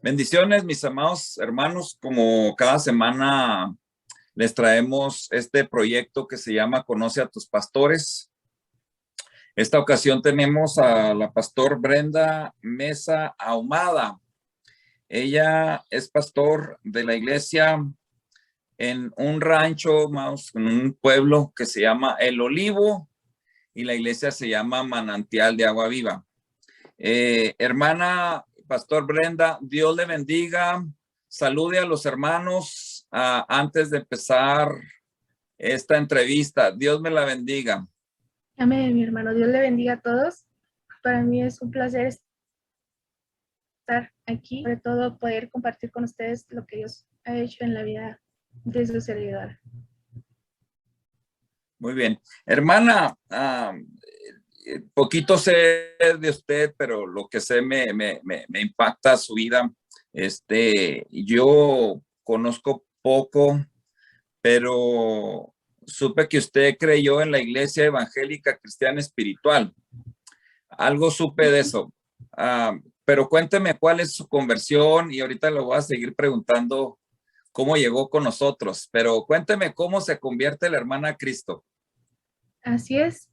Bendiciones, mis amados hermanos. Como cada semana les traemos este proyecto que se llama Conoce a tus pastores. Esta ocasión tenemos a la pastor Brenda Mesa Ahumada. Ella es pastor de la iglesia en un rancho, en un pueblo que se llama El Olivo, y la iglesia se llama Manantial de Agua Viva. Hermana Pastor Brenda, Dios le bendiga. Salude a los hermanos antes de empezar esta entrevista. Dios me la bendiga. Amén, mi hermano. Dios le bendiga a todos. Para mí es un placer estar aquí, sobre todo poder compartir con ustedes lo que Dios ha hecho en la vida de su servidora. Muy bien. Hermana, poquito sé de usted, pero lo que sé me impacta su vida. Yo conozco poco, pero supe que usted creyó en la Iglesia Evangélica Cristiana Espiritual. Algo supe de eso. Pero cuénteme cuál es su conversión y ahorita le voy a seguir preguntando cómo llegó con nosotros. Pero cuénteme cómo se convierte la hermana a Cristo. Así es.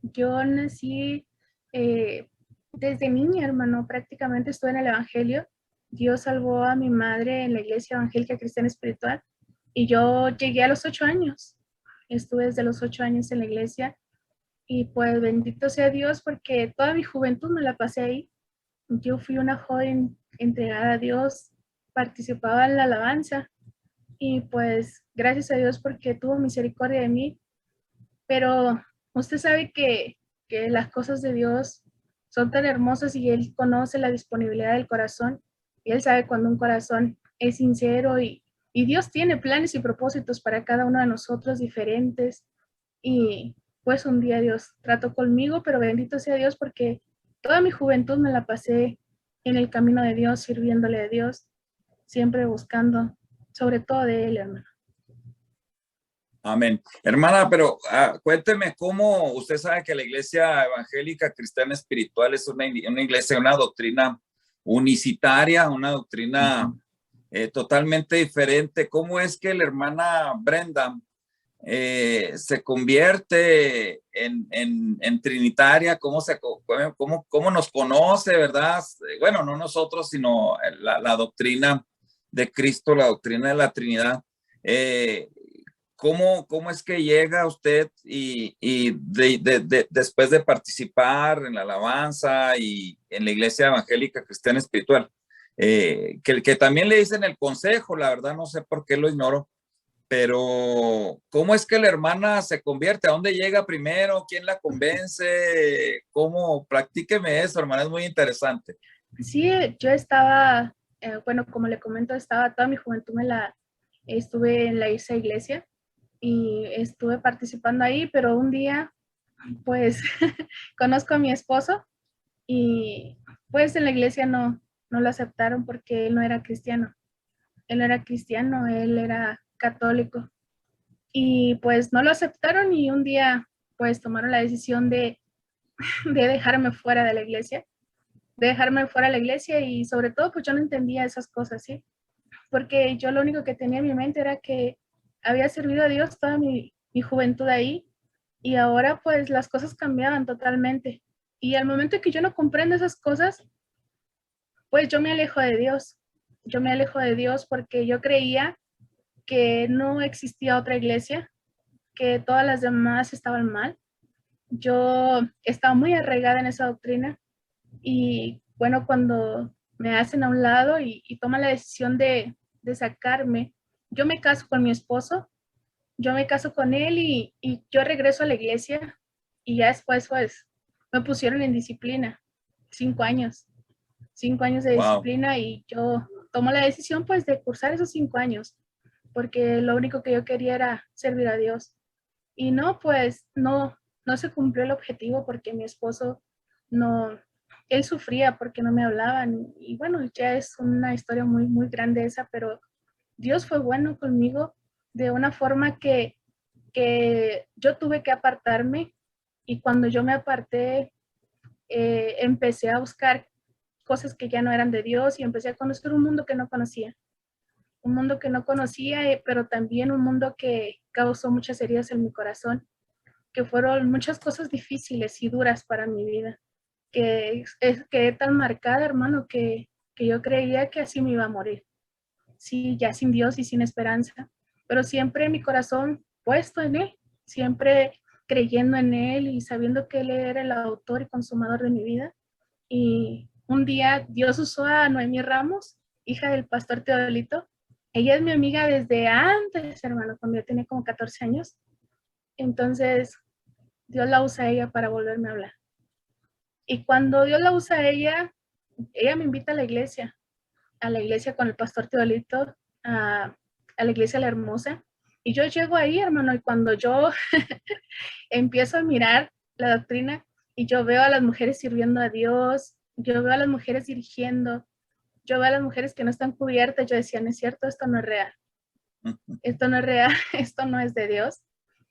Yo nací desde niña, hermano. Prácticamente estuve en el Evangelio. Dios salvó a mi madre en la Iglesia Evangélica Cristiana Espiritual y yo llegué a los 8 años. Estuve desde los 8 años en la iglesia y pues bendito sea Dios porque toda mi juventud me la pasé ahí. Yo fui una joven entregada a Dios, participaba en la alabanza y pues gracias a Dios porque tuvo misericordia de mí. Pero usted sabe que las cosas de Dios son tan hermosas y Él conoce la disponibilidad del corazón y Él sabe cuando un corazón es sincero y Dios tiene planes y propósitos para cada uno de nosotros diferentes. Y pues un día Dios trató conmigo, pero bendito sea Dios porque toda mi juventud me la pasé en el camino de Dios, sirviéndole a Dios, siempre buscando, sobre todo de Él, hermano. Amén. Hermana, pero cuénteme cómo usted sabe que la Iglesia Evangélica Cristiana Espiritual es una iglesia, una doctrina unicitaria, una doctrina totalmente diferente. ¿Cómo es que la hermana Brenda se convierte en trinitaria? ¿Cómo nos conoce, verdad? Bueno, no nosotros, sino la doctrina de Cristo, la doctrina de la Trinidad. ¿Cómo es que llega usted después de participar en la alabanza y en la Iglesia Evangélica Cristiana Espiritual? Que también le dicen el consejo, la verdad no sé por qué lo ignoro, pero ¿cómo es que la hermana se convierte? ¿A dónde llega primero? ¿Quién la convence? ¿Cómo? Practíqueme eso, hermana, es muy interesante. Sí, yo estaba, bueno, como le comento, estaba toda mi juventud estuve en esa iglesia y estuve participando ahí, pero un día, pues, conozco a mi esposo y pues en la iglesia no lo aceptaron porque él no era cristiano. Él no era cristiano, él era católico. Y pues no lo aceptaron y un día, pues, tomaron la decisión de dejarme fuera de la iglesia, de dejarme fuera de la iglesia y sobre todo, pues yo no entendía esas cosas, ¿sí? Porque yo lo único que tenía en mi mente era que había servido a Dios toda mi juventud ahí y ahora pues las cosas cambiaban totalmente. Y al momento que yo no comprendo esas cosas, pues yo me alejo de Dios. Yo me alejo de Dios porque yo creía que no existía otra iglesia, que todas las demás estaban mal. Yo estaba muy arraigada en esa doctrina y bueno, cuando me hacen a un lado y toman la decisión de sacarme, yo me caso con mi esposo, yo me caso con él y yo regreso a la iglesia y ya después pues me pusieron en disciplina, 5 años, 5 años de Wow. disciplina y yo tomo la decisión pues de cursar esos 5 años porque lo único que yo quería era servir a Dios. Y no, pues no se cumplió el objetivo porque mi esposo no, él sufría porque no me hablaban. Y bueno, ya es una historia muy, muy grande esa, pero Dios fue bueno conmigo de una forma que yo tuve que apartarme y cuando yo me aparté, empecé a buscar cosas que ya no eran de Dios y empecé a conocer un mundo que no conocía. Un mundo que no conocía, pero también un mundo que causó muchas heridas en mi corazón, que fueron muchas cosas difíciles y duras para mi vida, que quedé tan marcada, hermano, que yo creía que así me iba a morir. Sí, ya sin Dios y sin esperanza, pero siempre mi corazón puesto en Él, siempre creyendo en Él y sabiendo que Él era el autor y consumador de mi vida. Y un día Dios usó a Noemí Ramos, hija del pastor Teodolito. Ella es mi amiga desde antes, hermano, cuando yo tenía como 14 años. Entonces, Dios la usa a ella para volverme a hablar. Y cuando Dios la usa a ella me invita a la iglesia con el pastor Teodolito, a la iglesia La Hermosa. Y yo llego ahí, hermano, y cuando yo empiezo a mirar la doctrina y yo veo a las mujeres sirviendo a Dios, yo veo a las mujeres dirigiendo, yo veo a las mujeres que no están cubiertas, yo decía, no es cierto, esto no es real, esto no es real, esto no es de Dios.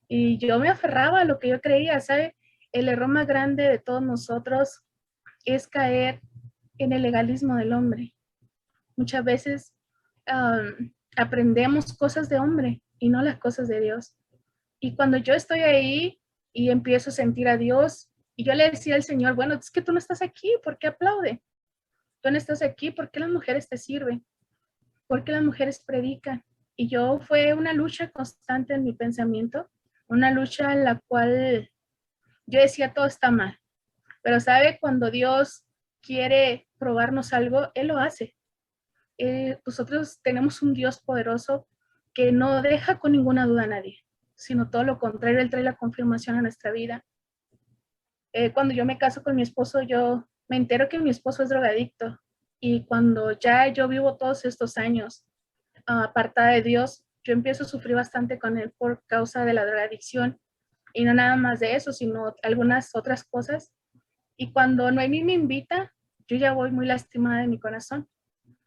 Y yo me aferraba a lo que yo creía, ¿sabe? El error más grande de todos nosotros es caer en el legalismo del hombre. Muchas veces aprendemos cosas de hombre y no las cosas de Dios. Y cuando yo estoy ahí y empiezo a sentir a Dios, y yo le decía al Señor, bueno, es que tú no estás aquí, ¿por qué aplaude? Tú no estás aquí, ¿por qué las mujeres te sirven? ¿Por qué las mujeres predican? Y yo fue una lucha constante en mi pensamiento, una lucha en la cual yo decía, todo está mal. Pero sabe, cuando Dios quiere probarnos algo, Él lo hace. Nosotros tenemos un Dios poderoso que no deja con ninguna duda a nadie, sino todo lo contrario, Él trae la confirmación a nuestra vida. Cuando yo me caso con mi esposo, yo me entero que mi esposo es drogadicto y cuando ya yo vivo todos estos años apartada de Dios, yo empiezo a sufrir bastante con él por causa de la drogadicción y no nada más de eso, sino algunas otras cosas. Y cuando Noemí me invita, yo ya voy muy lastimada de mi corazón.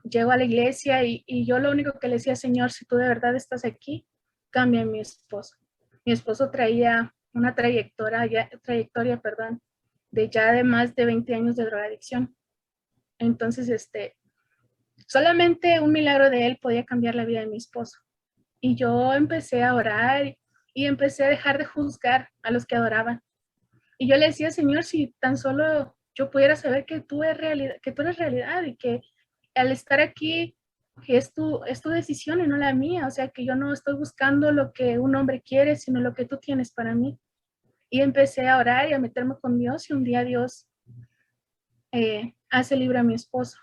Llego a la iglesia y yo lo único que le decía, Señor, si tú de verdad estás aquí, cambia a mi esposo. Mi esposo traía una trayectoria, perdón, de ya de más de 20 años de drogadicción. Entonces, solamente un milagro de él podía cambiar la vida de mi esposo. Y yo empecé a orar y empecé a dejar de juzgar a los que adoraban. Y yo le decía, Señor, si tan solo yo pudiera saber que tú eres realidad, que tú eres realidad y que al estar aquí que es tu decisión y no la mía, o sea, que yo no estoy buscando lo que un hombre quiere, sino lo que tú tienes para mí. Y empecé a orar y a meterme con Dios y un día Dios hace libre a mi esposo.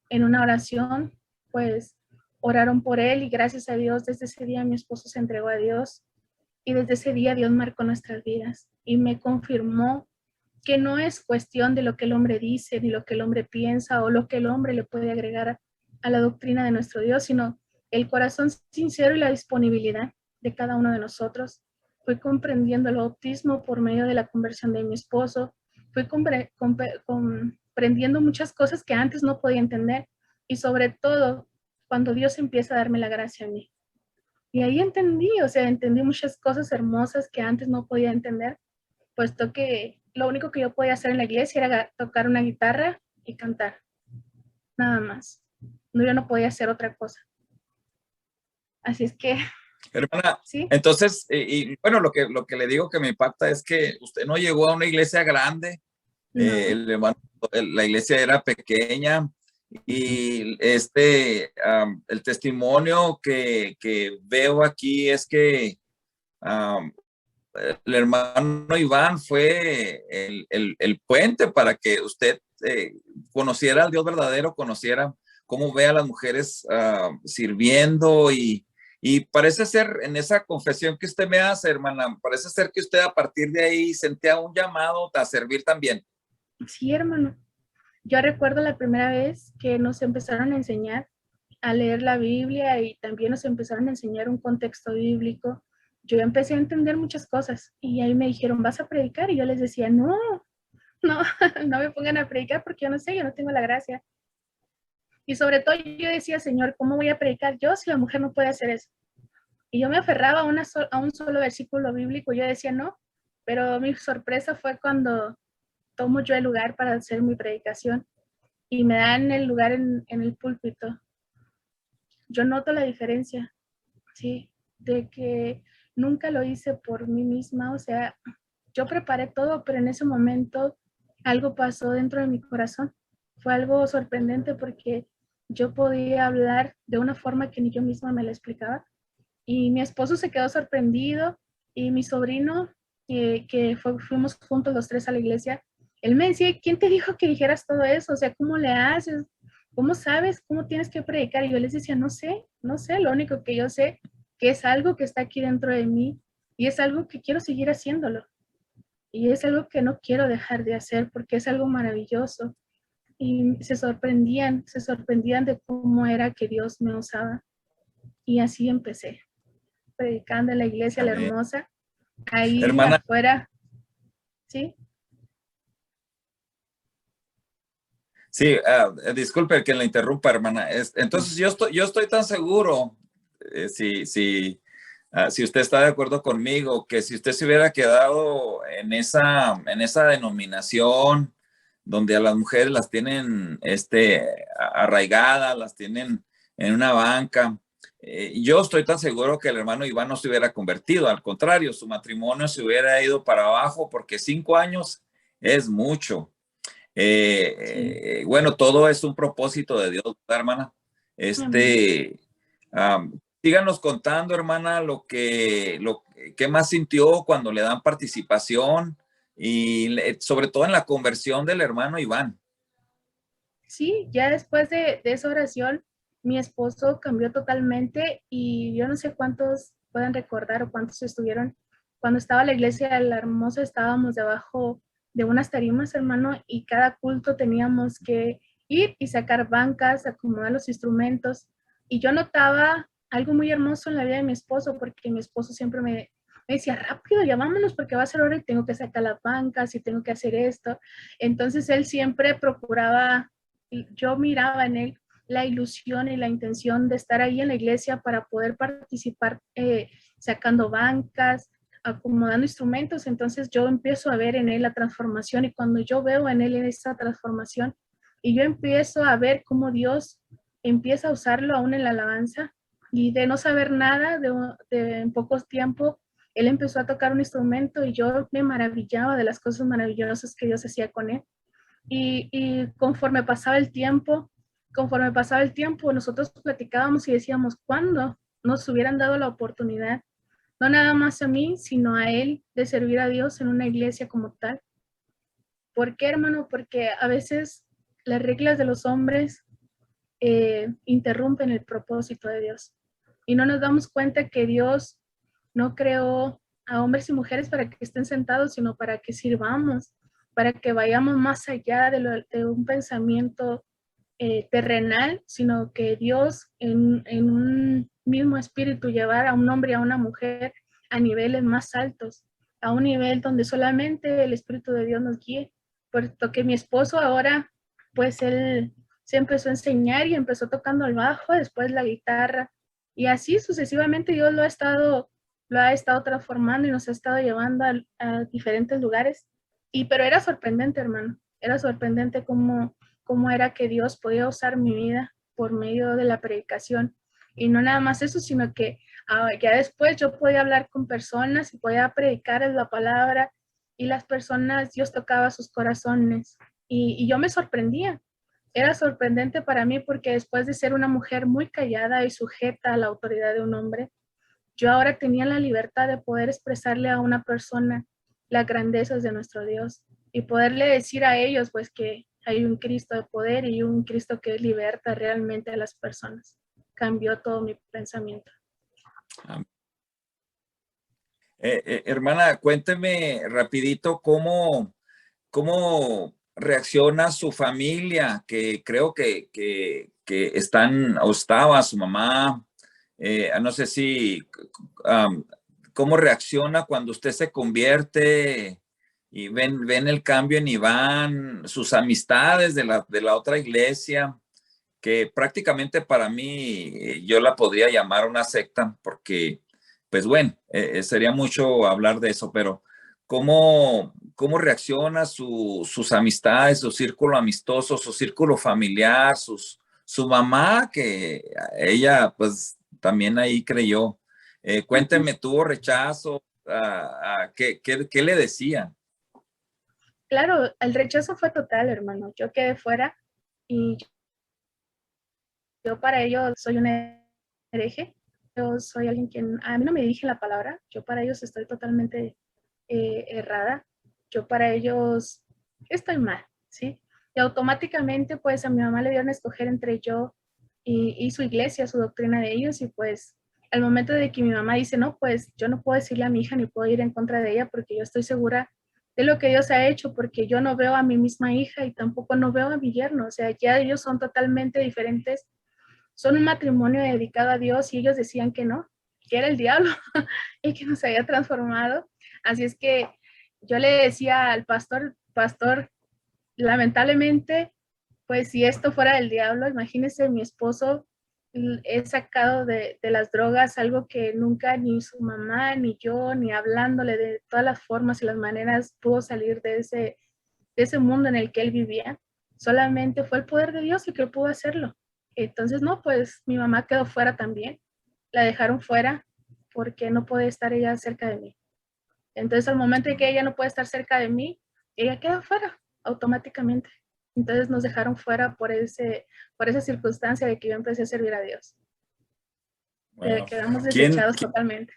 En una oración, pues oraron por él y gracias a Dios desde ese día mi esposo se entregó a Dios y desde ese día Dios marcó nuestras vidas y me confirmó que no es cuestión de lo que el hombre dice, ni lo que el hombre piensa o lo que el hombre le puede agregar a la doctrina de nuestro Dios, sino el corazón sincero y la disponibilidad de cada uno de nosotros. Fui comprendiendo el bautismo por medio de la conversión de mi esposo, fui comprendiendo muchas cosas que antes no podía entender y sobre todo cuando Dios empieza a darme la gracia a mí. Y ahí entendí, o sea, entendí muchas cosas hermosas que antes no podía entender, puesto que lo único que yo podía hacer en la iglesia era tocar una guitarra y cantar, nada más. No, yo no podía hacer otra cosa. Así es que, Hermana, sí. entonces, y bueno, lo que le digo que me impacta es que usted no llegó a una iglesia grande, No. la iglesia era pequeña y el testimonio que veo aquí es que el hermano Iván fue el puente para que usted conociera al Dios verdadero, conociera cómo ve a las mujeres sirviendo y parece ser en esa confesión que usted me hace, hermana, parece ser que usted a partir de ahí sentía un llamado a servir también. Sí, hermano. Yo recuerdo la primera vez que nos empezaron a enseñar a leer la Biblia y también nos empezaron a enseñar un contexto bíblico. Yo empecé a entender muchas cosas y ahí me dijeron, ¿vas a predicar? Y yo les decía, no, no, no me pongan a predicar porque yo no sé, yo no tengo la gracia. Y sobre todo yo decía, Señor, ¿cómo voy a predicar yo si la mujer no puede hacer eso? Y yo me aferraba a un solo versículo bíblico. Yo decía, no, pero mi sorpresa fue cuando tomo yo el lugar para hacer mi predicación. y me dan el lugar en el púlpito, yo noto la diferencia, ¿sí? De que nunca lo hice por mí misma, o sea, yo preparé todo, pero en ese momento algo pasó dentro de mi corazón. Fue algo sorprendente porque yo podía hablar de una forma que ni yo misma me la explicaba. Y mi esposo se quedó sorprendido y mi sobrino, fuimos juntos los tres a la iglesia, él me decía, ¿quién te dijo que dijeras todo eso? O sea, ¿cómo le haces? ¿Cómo sabes? ¿Cómo tienes que predicar? Y yo les decía, no sé, lo único que yo sé que es algo que está aquí dentro de mí y es algo que quiero seguir haciéndolo. Y es algo que no quiero dejar de hacer porque es algo maravilloso. Y se sorprendían de cómo era que Dios me usaba. Y así empecé, predicando en la iglesia La Amén. Hermosa, ahí Hermana, afuera, ¿sí? sí, disculpe que la interrumpa, hermana. Entonces, yo estoy tan seguro, si usted está de acuerdo conmigo, que si usted se hubiera quedado en esa denominación donde a las mujeres las tienen arraigadas, las tienen en una banca, yo estoy tan seguro que el hermano Iván no se hubiera convertido. Al contrario, su matrimonio se hubiera ido para abajo porque 5 años es mucho. Sí, Bueno, todo es un propósito de Dios, ¿verdad, hermana? amén. Este, síganos contando, hermana, qué más sintió cuando le dan participación y sobre todo en la conversión del hermano Iván. Sí, ya después de esa oración, mi esposo cambió totalmente y yo no sé cuántos pueden recordar o cuántos estuvieron. Cuando estaba la iglesia de La Hermosa, estábamos debajo de unas tarimas, hermano, y cada culto teníamos que ir y sacar bancas, acomodar los instrumentos. Y yo notaba algo muy hermoso en la vida de mi esposo, porque mi esposo siempre me decía, rápido, ya vámonos porque va a ser hora y tengo que sacar las bancas y tengo que hacer esto. Entonces él siempre procuraba, yo miraba en él la ilusión y la intención de estar ahí en la iglesia para poder participar, sacando bancas, acomodando instrumentos. Entonces yo empiezo a ver en él la transformación y cuando yo veo en él esa transformación y yo empiezo a ver cómo Dios empieza a usarlo aún en la alabanza y de no saber nada, en pocos tiempos, él empezó a tocar un instrumento y yo me maravillaba de las cosas maravillosas que Dios hacía con él. Y conforme pasaba el tiempo, nosotros platicábamos y decíamos, ¿cuándo nos hubieran dado la oportunidad? No nada más a mí, sino a él de servir a Dios en una iglesia como tal. ¿Por qué, hermano? Porque a veces las reglas de los hombres interrumpen el propósito de Dios. Y no nos damos cuenta que Dios no creó a hombres y mujeres para que estén sentados, sino para que sirvamos, para que vayamos más allá de un pensamiento terrenal, sino que Dios en un mismo espíritu llevar a un hombre y a una mujer a niveles más altos, a un nivel donde solamente el Espíritu de Dios nos guíe. Puesto que mi esposo ahora, pues él se empezó a enseñar y empezó tocando el bajo, después la guitarra, y así sucesivamente Dios lo ha estado transformando y nos ha estado llevando a diferentes lugares. Pero era sorprendente, hermano, era sorprendente cómo era que Dios podía usar mi vida por medio de la predicación. Y no nada más eso, sino que ya después yo podía hablar con personas y podía predicar la palabra y las personas, Dios tocaba sus corazones. Y yo me sorprendía. Era sorprendente para mí porque después de ser una mujer muy callada y sujeta a la autoridad de un hombre, yo ahora tenía la libertad de poder expresarle a una persona las grandezas de nuestro Dios y poderle decir a ellos pues que hay un Cristo de poder y un Cristo que liberta realmente a las personas. Cambió todo mi pensamiento. Hermana, cuénteme rapidito cómo reacciona su familia, que creo que están, o estaba su mamá, no sé si, um, cómo reacciona cuando usted se convierte y ven el cambio en Iván, sus amistades de la otra iglesia, que prácticamente para mí yo la podría llamar una secta, porque, pues bueno, sería mucho hablar de eso, pero ¿cómo, cómo reacciona sus amistades, su círculo amistoso, su círculo familiar, su mamá, que ella pues también ahí creyó. Cuénteme, ¿tuvo rechazo? ¿Qué le decían? Claro, el rechazo fue total, hermano. Yo quedé fuera y yo para ellos soy una hereje. Yo soy alguien que a mí no me dirige la palabra. Yo para ellos estoy totalmente errada. Yo para ellos estoy mal, ¿sí? Y automáticamente, pues a mi mamá le dieron a escoger entre yo y su iglesia, su doctrina de ellos. Y pues al momento de que mi mamá dice, no, pues yo no puedo decirle a mi hija ni puedo ir en contra de ella porque yo estoy segura de lo que Dios ha hecho, porque yo no veo a mi misma hija y tampoco no veo a mi yerno. O sea, ya ellos son totalmente diferentes, son un matrimonio dedicado a Dios y ellos decían que no, que era el diablo el que nos había transformado. Así es que yo le decía al pastor, pastor, lamentablemente, pues si esto fuera del diablo, imagínese mi esposo he sacado de las drogas algo que nunca ni su mamá, ni yo, ni hablándole de todas las formas y las maneras pudo salir de ese mundo en el que él vivía. Solamente fue el poder de Dios el que pudo hacerlo. Entonces, no, pues mi mamá quedó fuera también. La dejaron fuera porque no puede estar ella cerca de mí. Entonces, al momento de que ella no puede estar cerca de mí, ella queda fuera automáticamente. Entonces nos dejaron fuera por esa circunstancia de que yo empecé a servir a Dios. Bueno, Quedamos ¿quién, desechados totalmente.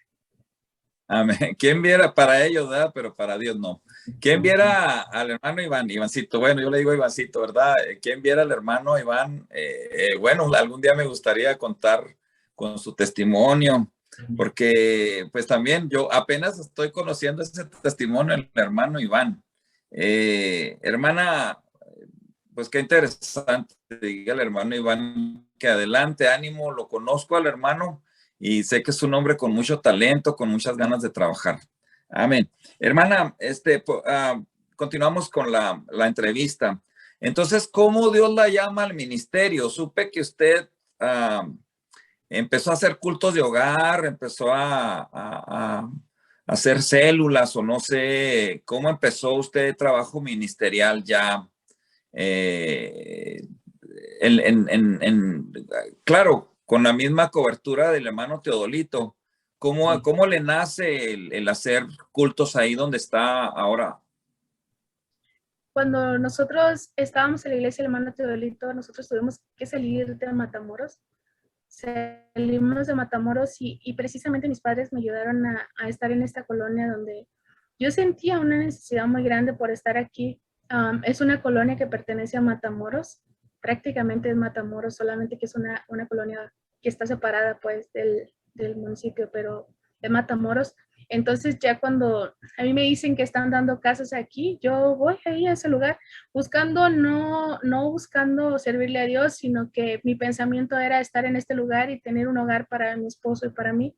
amén? ¿Quién viera para ellos, verdad? Pero para Dios no. ¿Quién viera al hermano Iván? Ivancito, bueno, yo le digo Ivancito, ¿verdad? ¿Quién viera al hermano Iván? Bueno, algún día me gustaría contar con su testimonio, porque pues también yo apenas estoy conociendo ese testimonio del hermano Iván. Hermana, pues qué interesante, diga el hermano Iván, que adelante, ánimo, lo conozco al hermano y sé que es un hombre con mucho talento, con muchas ganas de trabajar. Amén. Hermana, continuamos con la entrevista. Entonces, ¿cómo Dios la llama al ministerio? Supe que usted empezó a hacer cultos de hogar, empezó a hacer células o no sé, ¿cómo empezó usted trabajo ministerial ya? Eh, claro, con la misma cobertura del hermano Teodolito, ¿cómo le nace el hacer cultos ahí donde está ahora? Cuando nosotros estábamos en la iglesia del hermano Teodolito, nosotros tuvimos que salir de Matamoros. Salimos de Matamoros y precisamente mis padres me ayudaron a estar en esta colonia donde yo sentía una necesidad muy grande por estar aquí. Es una colonia que pertenece a Matamoros, prácticamente es Matamoros, solamente que es una colonia que está separada pues del municipio, pero de Matamoros. Entonces ya cuando a mí me dicen que están dando casas aquí, yo voy ahí a ese lugar buscando, no buscando servirle a Dios, sino que mi pensamiento era estar en este lugar y tener un hogar para mi esposo y para mí.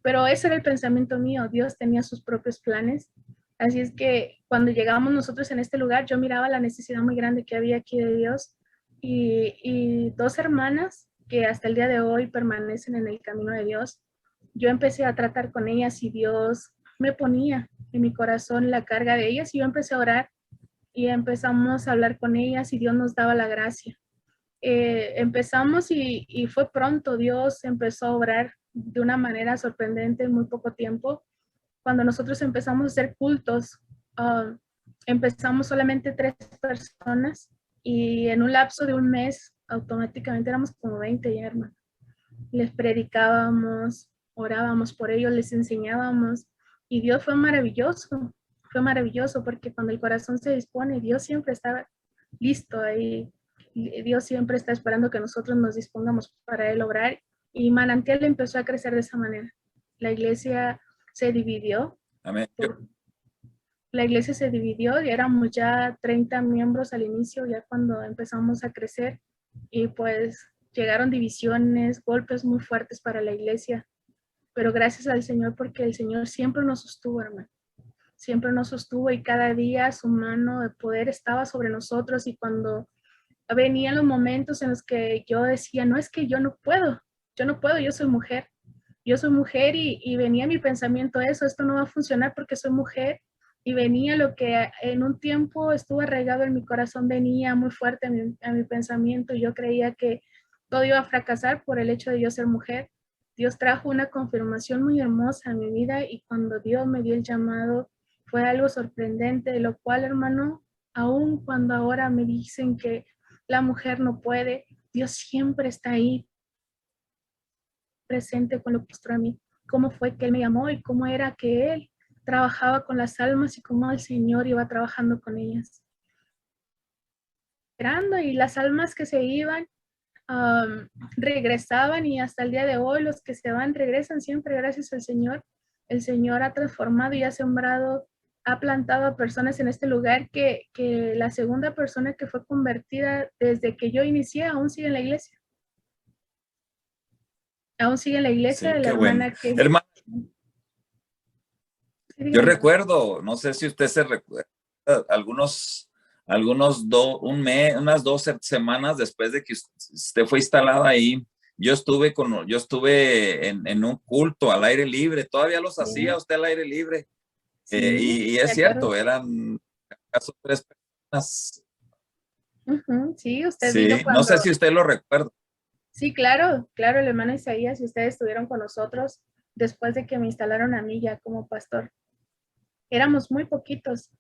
Pero ese era el pensamiento mío, Dios tenía sus propios planes. Así es que cuando llegábamos nosotros en este lugar, yo miraba la necesidad muy grande que había aquí de Dios y dos hermanas que hasta el día de hoy permanecen en el camino de Dios. Yo empecé a tratar con ellas y Dios me ponía en mi corazón la carga de ellas y yo empecé a orar y empezamos a hablar con ellas y Dios nos daba la gracia. Empezamos y fue pronto, Dios empezó a obrar de una manera sorprendente en muy poco tiempo. Cuando nosotros empezamos a hacer cultos, empezamos solamente 3 personas y en un lapso de un mes automáticamente éramos como 20 ya, hermano. Les predicábamos, orábamos por ellos, les enseñábamos y Dios fue maravilloso porque cuando el corazón se dispone, Dios siempre está listo ahí. Dios siempre está esperando que nosotros nos dispongamos para Él obrar y Manantial empezó a crecer de esa manera. La iglesia se dividió. Amén. La iglesia se dividió y éramos ya 30 miembros al inicio, ya cuando empezamos a crecer y pues llegaron divisiones, golpes muy fuertes para la iglesia, pero gracias al Señor porque el Señor siempre nos sostuvo, hermano. Siempre nos sostuvo y cada día su mano de poder estaba sobre nosotros y cuando venían los momentos en los que yo decía, no es que yo no puedo, yo soy mujer y venía mi pensamiento eso, esto no va a funcionar porque soy mujer y venía lo que en un tiempo estuvo arraigado en mi corazón, venía muy fuerte a mi pensamiento. Yo creía que todo iba a fracasar por el hecho de yo ser mujer. Dios trajo una confirmación muy hermosa a mi vida y cuando Dios me dio el llamado fue algo sorprendente, de lo cual, hermano, aun cuando ahora me dicen que la mujer no puede, Dios siempre está ahí presente con lo que mostró a mí, cómo fue que Él me llamó y cómo era que Él trabajaba con las almas y cómo el Señor iba trabajando con ellas. Y las almas que se iban regresaban y hasta el día de hoy los que se van regresan siempre gracias al Señor. El Señor ha transformado y ha sembrado, ha plantado a personas en este lugar que la segunda persona que fue convertida desde que yo inicié aún sigue en la iglesia. Aún sigue en la iglesia Sí, de la qué bueno. hermana que... Hermano, Sí, yo recuerdo, no sé si usted se recuerda, unas 2 semanas después de que usted fue instalada ahí, yo estuve en un culto al aire libre, todavía los hacía usted al aire libre, sí, y de es acuerdo. cierto, eran acaso 3 personas. Sí, usted vino Sí, no cuando... sé si usted lo recuerda. Sí, claro, claro, el hermano Isaías y ustedes estuvieron con nosotros después de que me instalaron a mí ya como pastor. Éramos poquitos,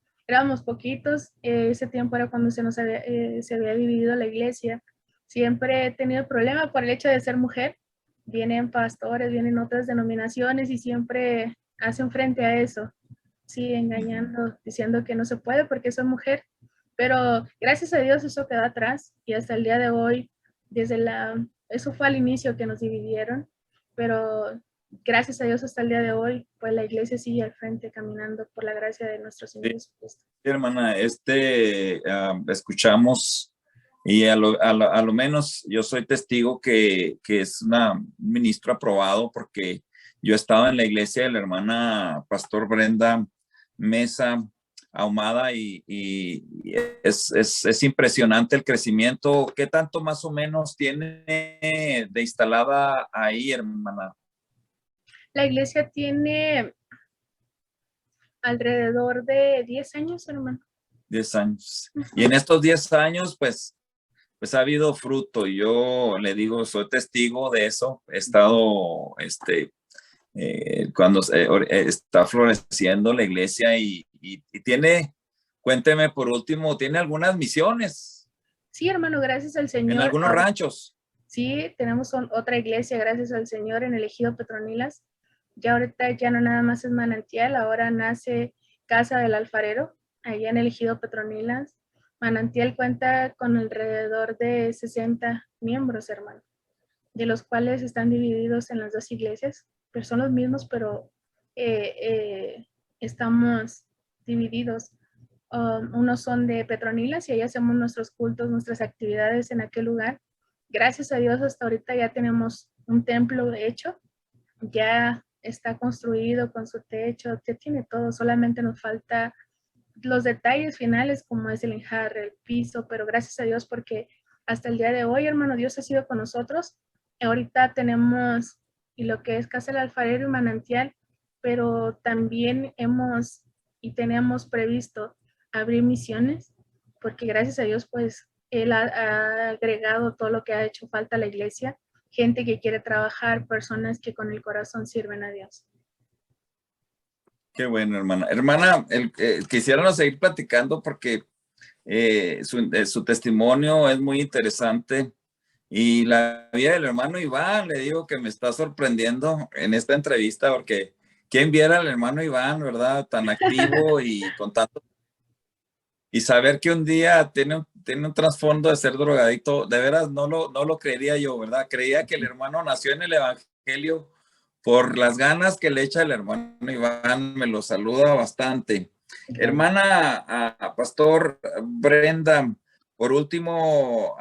ese tiempo era cuando se había dividido la iglesia. Siempre he tenido problema por el hecho de ser mujer. Vienen pastores, vienen otras denominaciones y siempre hacen frente a eso. Sí, engañando, diciendo que no se puede porque soy mujer. Pero gracias a Dios eso quedó atrás y hasta el día de hoy, eso fue al inicio que nos dividieron, pero gracias a Dios hasta el día de hoy, pues la iglesia sigue al frente caminando por la gracia de nuestro Señor Sí, Jesucristo. hermana, escuchamos y a lo menos yo soy testigo que es un ministro aprobado porque yo estaba en la iglesia de la hermana Pastor Brenda Mesa Ahumada y es impresionante el crecimiento. ¿Qué tanto más o menos tiene de instalada ahí, hermana? La iglesia tiene alrededor de 10 años, hermano. 10 años. Y en estos 10 años, pues ha habido fruto. Yo le digo, soy testigo de eso. He estado, cuando está floreciendo la iglesia y tiene, cuénteme por último, tiene algunas misiones Sí, hermano, gracias al en Señor. algunos ranchos. Sí, tenemos otra iglesia, gracias al Señor, en el Ejido Petronilas. Ya ahorita ya no nada más es Manantial, ahora nace Casa del Alfarero, allá en el Ejido Petronilas. Manantial cuenta con alrededor de 60 miembros, hermano, de los cuales están divididos en las dos iglesias, pero son los mismos, pero estamos divididos. Unos son de Petronilas y ahí hacemos nuestros cultos, nuestras actividades en aquel lugar. Gracias a Dios hasta ahorita ya tenemos un templo hecho, ya está construido con su techo, ya tiene todo, solamente nos falta los detalles finales como es el enjarre, el piso, pero gracias a Dios porque hasta el día de hoy, hermano, Dios ha sido con nosotros. Ahorita tenemos y lo que es Casa del Alfarero y Manantial, pero también hemos y tenemos previsto abrir misiones, porque gracias a Dios, pues, Él ha agregado todo lo que ha hecho falta a la iglesia, gente que quiere trabajar, personas que con el corazón sirven a Dios. Qué bueno, hermana. Hermana, quisiéramos seguir platicando porque su testimonio es muy interesante. Y la vida del hermano Iván, le digo que me está sorprendiendo en esta entrevista porque quién viera al hermano Iván, ¿verdad? Tan activo y con tanto. Y saber que un día tiene un trasfondo de ser drogadicto, de veras no lo creería yo, ¿verdad? Creía que el hermano nació en el Evangelio por las ganas que le echa el hermano Iván, me lo saluda bastante. Hermana, Pastor Brenda, por último,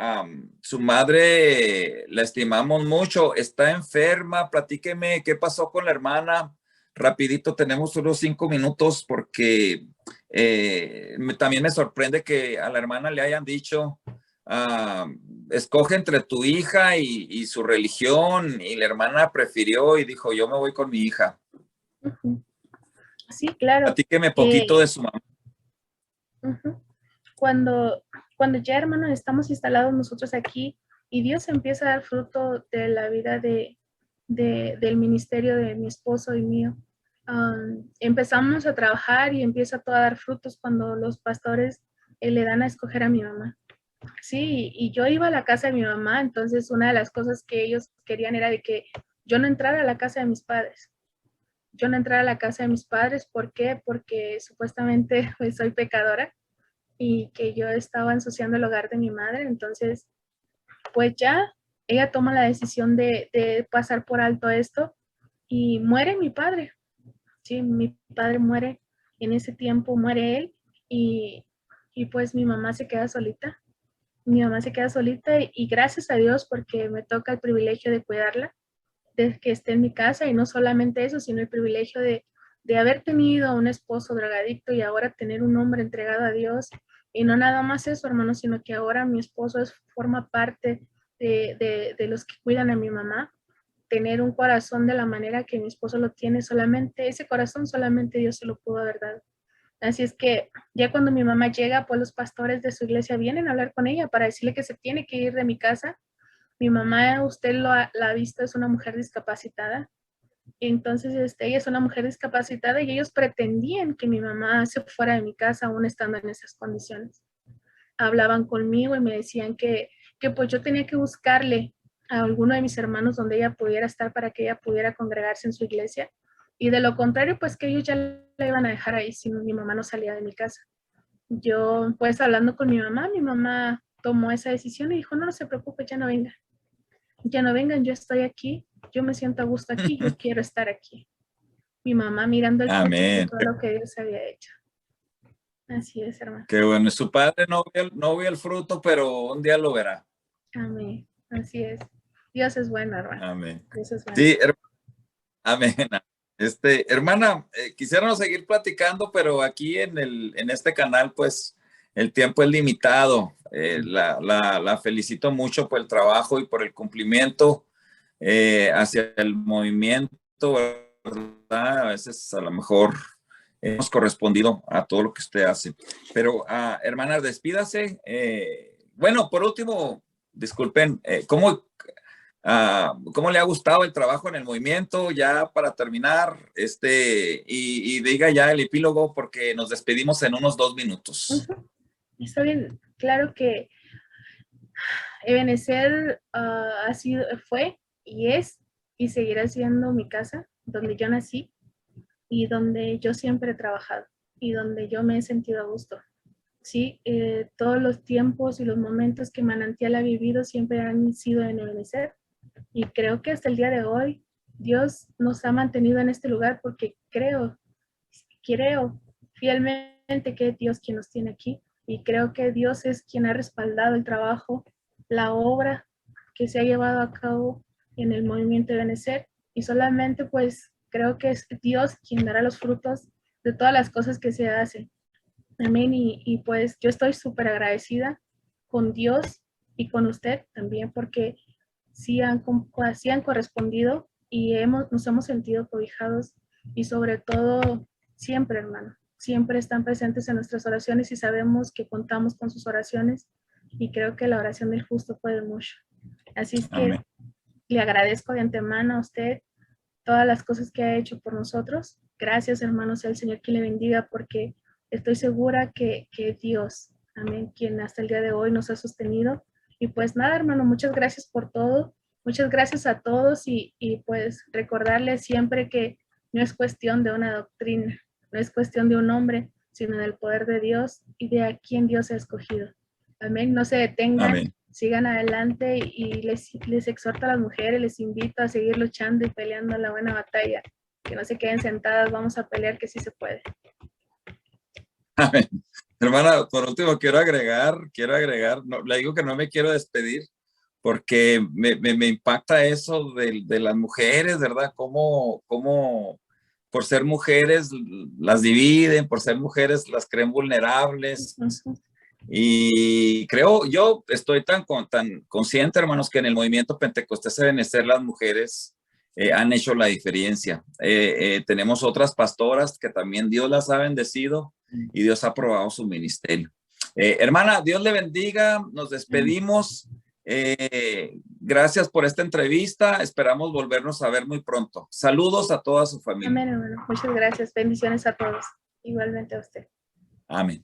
su madre la estimamos mucho, está enferma, platíqueme qué pasó con la hermana. Rapidito, tenemos unos 5 minutos porque también me sorprende que a la hermana le hayan dicho, escoge entre tu hija y su religión, y la hermana prefirió y dijo, yo me voy con mi hija. Sí, claro. Platíqueme poquito de su mamá. Uh-huh. Cuando ya, hermanos, estamos instalados nosotros aquí y Dios empieza a dar fruto de la vida del ministerio de mi esposo y mío. Empezamos a trabajar y empieza todo a dar frutos cuando los pastores le dan a escoger a mi mamá. Sí, y yo iba a la casa de mi mamá, entonces una de las cosas que ellos querían era de que yo no entrara a la casa de mis padres. Yo no entrara a la casa de mis padres, ¿por qué? Porque supuestamente pues, soy pecadora y que yo estaba ensuciando el hogar de mi madre, entonces pues ya ella toma la decisión de pasar por alto esto y muere mi padre. Sí, mi padre muere, en ese tiempo muere él y, y pues mi mamá se queda solita. Mi mamá se queda solita y gracias a Dios porque me toca el privilegio de cuidarla, de que esté en mi casa y no solamente eso, sino el privilegio de haber tenido un esposo drogadicto y ahora tener un hombre entregado a Dios. Y no nada más eso, hermano, sino que ahora mi esposo forma parte de los que cuidan a mi mamá. Tener un corazón de la manera que mi esposo lo tiene, solamente ese corazón solamente Dios se lo pudo haber dado. Así es que ya cuando mi mamá llega, pues los pastores de su iglesia vienen a hablar con ella para decirle que se tiene que ir de mi casa. Mi mamá, usted la ha visto, es una mujer discapacitada. Entonces, ella es una mujer discapacitada y ellos pretendían que mi mamá se fuera de mi casa aún estando en esas condiciones. Hablaban conmigo y me decían que pues yo tenía que buscarle a alguno de mis hermanos donde ella pudiera estar para que ella pudiera congregarse en su iglesia. Y de lo contrario, pues que ellos ya la iban a dejar ahí si mi mamá no salía de mi casa. Yo, pues hablando con mi mamá tomó esa decisión y dijo, no, no se preocupe, ya no venga. Ya no vengan, yo estoy aquí, yo me siento a gusto aquí, yo quiero estar aquí. Mi mamá mirando el fruto de Amén. todo lo que Dios había hecho. Así es, hermano. Qué bueno. Su padre no vio el fruto, pero un día lo verá. Amén. Así es. Dios es bueno, hermano. Amén. Dios es bueno. Sí, amén. Hermana, quisiéramos seguir platicando, pero aquí en este canal, pues el tiempo es limitado. La felicito mucho por el trabajo y por el cumplimiento hacia el movimiento, ¿verdad? A veces a lo mejor hemos correspondido a todo lo que usted hace. Pero, hermana, despídase. Bueno, por último, disculpen, ¿cómo le ha gustado el trabajo en el movimiento? Ya para terminar, y diga ya el epílogo porque nos despedimos en unos 2 minutos. Está bien, claro que Ebenezer fue y es y seguirá siendo mi casa, donde yo nací y donde yo siempre he trabajado y donde yo me he sentido a gusto. Sí, todos los tiempos y los momentos que Manantial ha vivido siempre han sido en Ebenezer y creo que hasta el día de hoy Dios nos ha mantenido en este lugar porque creo fielmente que es Dios quien nos tiene aquí y creo que Dios es quien ha respaldado el trabajo, la obra que se ha llevado a cabo en el movimiento de Benecer y solamente pues creo que es Dios quien dará los frutos de todas las cosas que se hacen. Amén. Y pues yo estoy súper agradecida con Dios y con usted también porque sí han correspondido y nos hemos sentido cobijados y sobre todo siempre, hermano, siempre están presentes en nuestras oraciones y sabemos que contamos con sus oraciones y creo que la oración del justo puede mucho. Así es que Amén. le agradezco de antemano a usted todas las cosas que ha hecho por nosotros. Gracias, hermanos, sea el Señor quien le bendiga porque estoy segura que Dios, amén, quien hasta el día de hoy nos ha sostenido. Y pues nada, hermano, muchas gracias por todo. Muchas gracias a todos y pues recordarles siempre que no es cuestión de una doctrina, no es cuestión de un hombre, sino del poder de Dios y de a quien Dios ha escogido. Amén. No se detengan, Amén. sigan adelante y les exhorto a las mujeres, les invito a seguir luchando y peleando la buena batalla. Que no se queden sentadas, vamos a pelear que sí se puede. Amén. Hermana, por último, quiero agregar, no, le digo que no me quiero despedir porque me impacta eso de las mujeres, ¿verdad? Cómo por ser mujeres las dividen, por ser mujeres las creen vulnerables. Y yo estoy tan consciente, hermanos, que en el movimiento Pentecostés deben ser las mujeres han hecho la diferencia. Tenemos otras pastoras que también Dios las ha bendecido y Dios ha aprobado su ministerio. Hermana, Dios le bendiga, nos despedimos. Gracias por esta entrevista, esperamos volvernos a ver muy pronto. Saludos a toda su familia. Amén, hermano. Muchas gracias, bendiciones a todos, igualmente a usted. Amén.